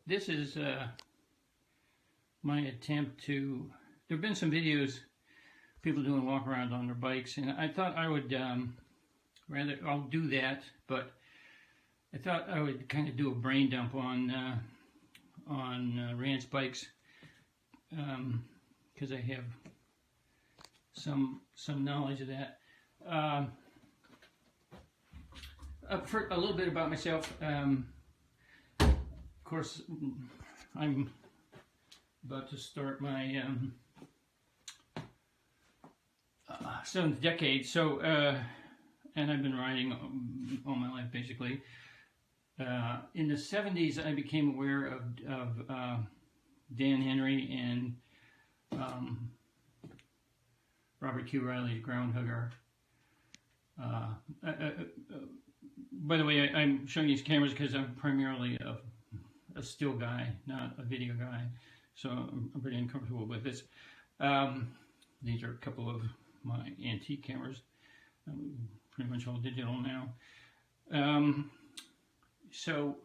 This is my attempt to. There have been some videos, people doing walk-arounds on their bikes, and I thought I would I'll do that, but I thought I would kind of do a brain dump on ranch bikes, because I have some knowledge of that. For a little bit about myself. Of course, I'm about to start my 7th decade, so and I've been riding all my life basically. In the 70s, I became aware of Dan Henry and Robert Q. Riley's Ground Hugger. By the way, I'm showing these cameras because I'm primarily a still guy, not a video guy, so I'm pretty uncomfortable with this. These are a couple of my antique cameras, pretty much all digital now. So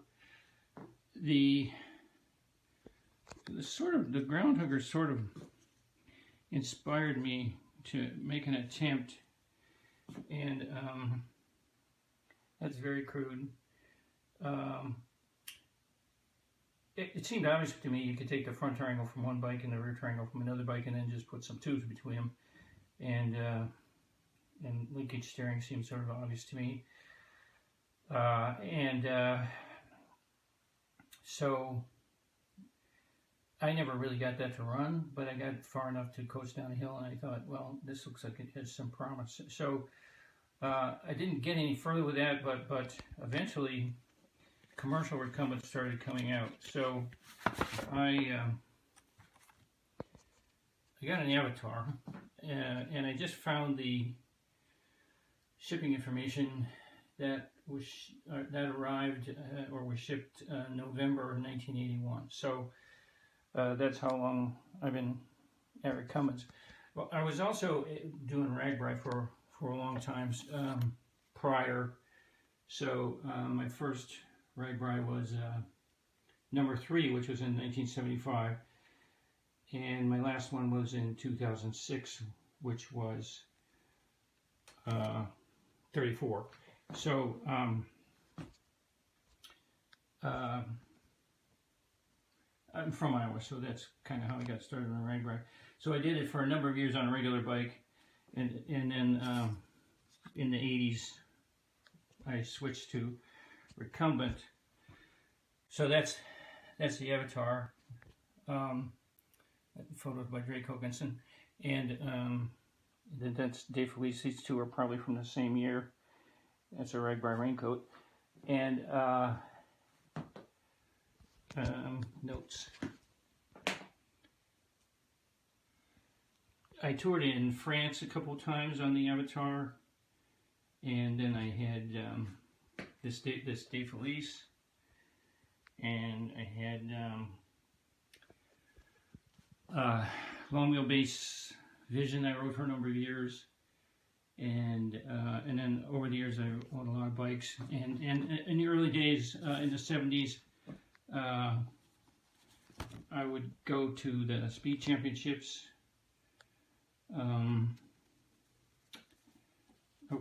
the Ground Hugger sort of inspired me to make an attempt, and that's very crude. It seemed obvious to me you could take the front triangle from one bike and the rear triangle from another bike and then just put some tubes between them, and linkage steering seemed sort of obvious to me. So I never really got that to run, but I got far enough to coast down a hill, and I thought, well, this looks like it has some promise. So I didn't get any further with that, but eventually commercial recumbents started coming out. So I got an Avatar, and I just found the shipping information that arrived or was shipped November 1981. So that's how long I've been at recumbents. Well, I was also doing ragbri for a long time prior. So my first ragbri was number 3, which was in 1975, and my last one was in 2006, which was 34. So I'm from Iowa, so that's kind of how I got started on ragbri. So I did it for a number of years on a regular bike, and then in the 80s I switched to recumbent. So that's the Avatar. Photos by Drake Hoganson, and that's Dave Felice. These two are probably from the same year. That's a ragbri raincoat. And notes. I toured in France a couple of times on the Avatar, and then I had this Dave Felice, and I had long wheelbase Vision I rode for a number of years, and then over the years I owned a lot of bikes, and in the early days in the 70s I would go to the speed championships.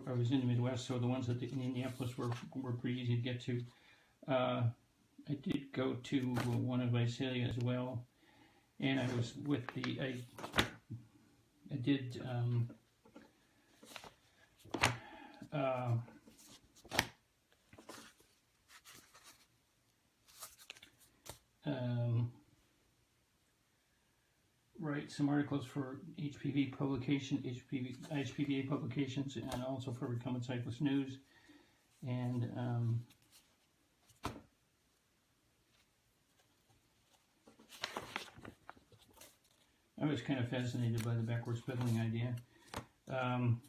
I was in the Midwest, so the ones in Indianapolis were pretty easy to get to. I did go to one in Visalia as well, and I was with I did write some articles for HPVA publications, and also for Recumbent Cyclist News, and I was kind of fascinated by the backwards pedaling idea. And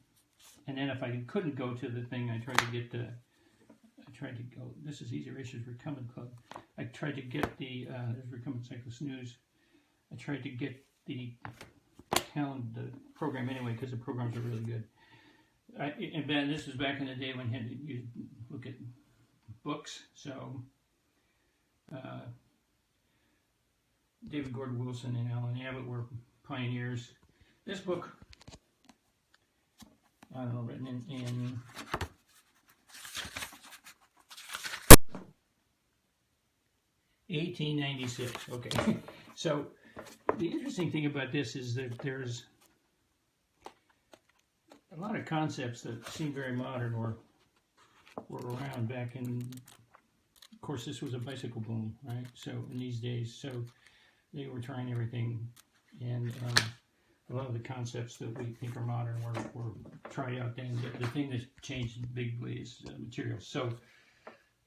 then if I couldn't go to the thing, I tried to go, this is Easy Racers Recumbent Club. I tried to get there's Recumbent Cyclist News. I tried to get the program anyway, because the programs are really good. And this was back in the day when you had to look at books, so David Gordon Wilson and Alan Abbott were pioneers. This book, I don't know, written in 1896. Okay, so the interesting thing about this is that there's a lot of concepts that seem very modern were around back in. Of course, this was a bicycle boom, right? So in these days, so they were trying everything, and a lot of the concepts that we think are modern were tried out then. The thing that changed bigly is materials. So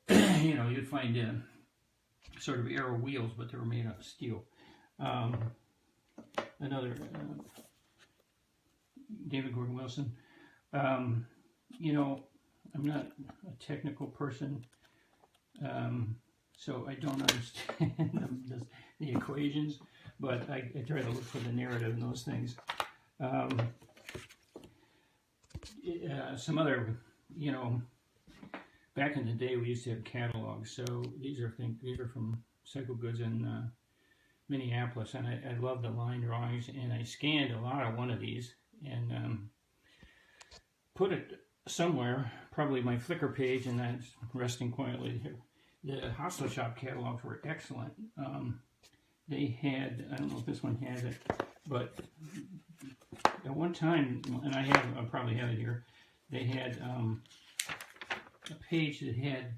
you know, you'd find sort of arrow wheels, but they were made out of steel. Another David Gordon Wilson. You know, I'm not a technical person, so I don't understand the equations, but I try to look for the narrative in those things. Some other, you know, back in the day we used to have catalogs. So these are from Cycle Goods in Minneapolis, and I love the line drawings, and I scanned a lot of one of these and put it somewhere, probably my Flickr page, and that's resting quietly here. The Hostler Shop catalogs were excellent. They had, I don't know if this one has it, but at one time, and I probably have it here, they had a page that had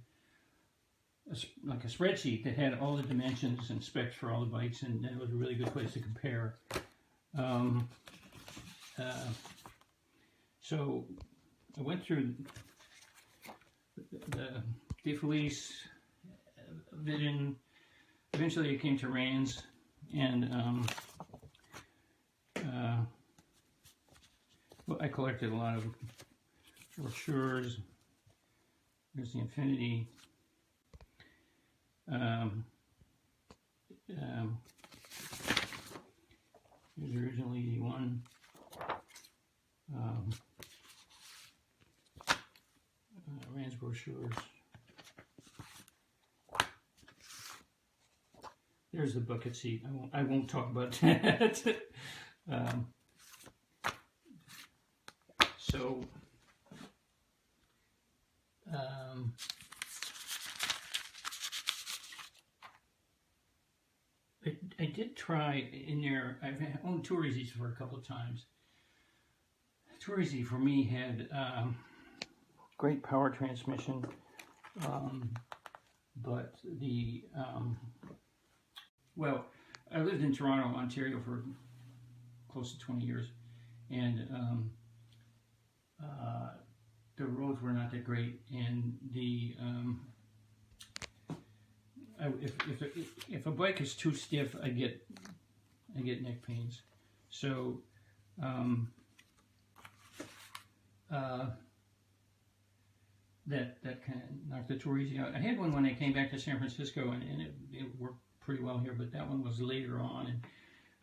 like a spreadsheet that had all the dimensions and specs for all the bikes, and it was a really good place to compare. So I went through the DeFelice, Vidin. Eventually, I came to Rands, and well, I collected a lot of brochures. There's the Infinity. There's the original 81. Rands brochures. There's the bucket seat. I won't talk about that. So I did try in there. I've owned Touristies for a couple of times. Touristy for me had great power transmission, but the well, I lived in Toronto, Ontario for close to 20 years, and the roads were not that great, and the if a bike is too stiff, I get neck pains. So that kind of knocked the tour easy out. I had one when I came back to San Francisco, and it worked pretty well here, but that one was later on,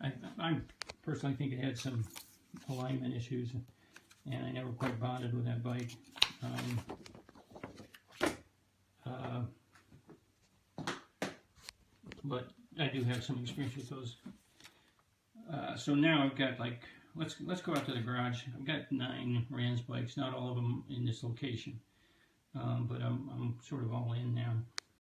and I personally think it had some alignment issues, and I never quite bonded with that bike. But I do have some experience with those. So now I've got, like, let's go out to the garage. I've got 9 Rands bikes, not all of them in this location, but I'm sort of all in now.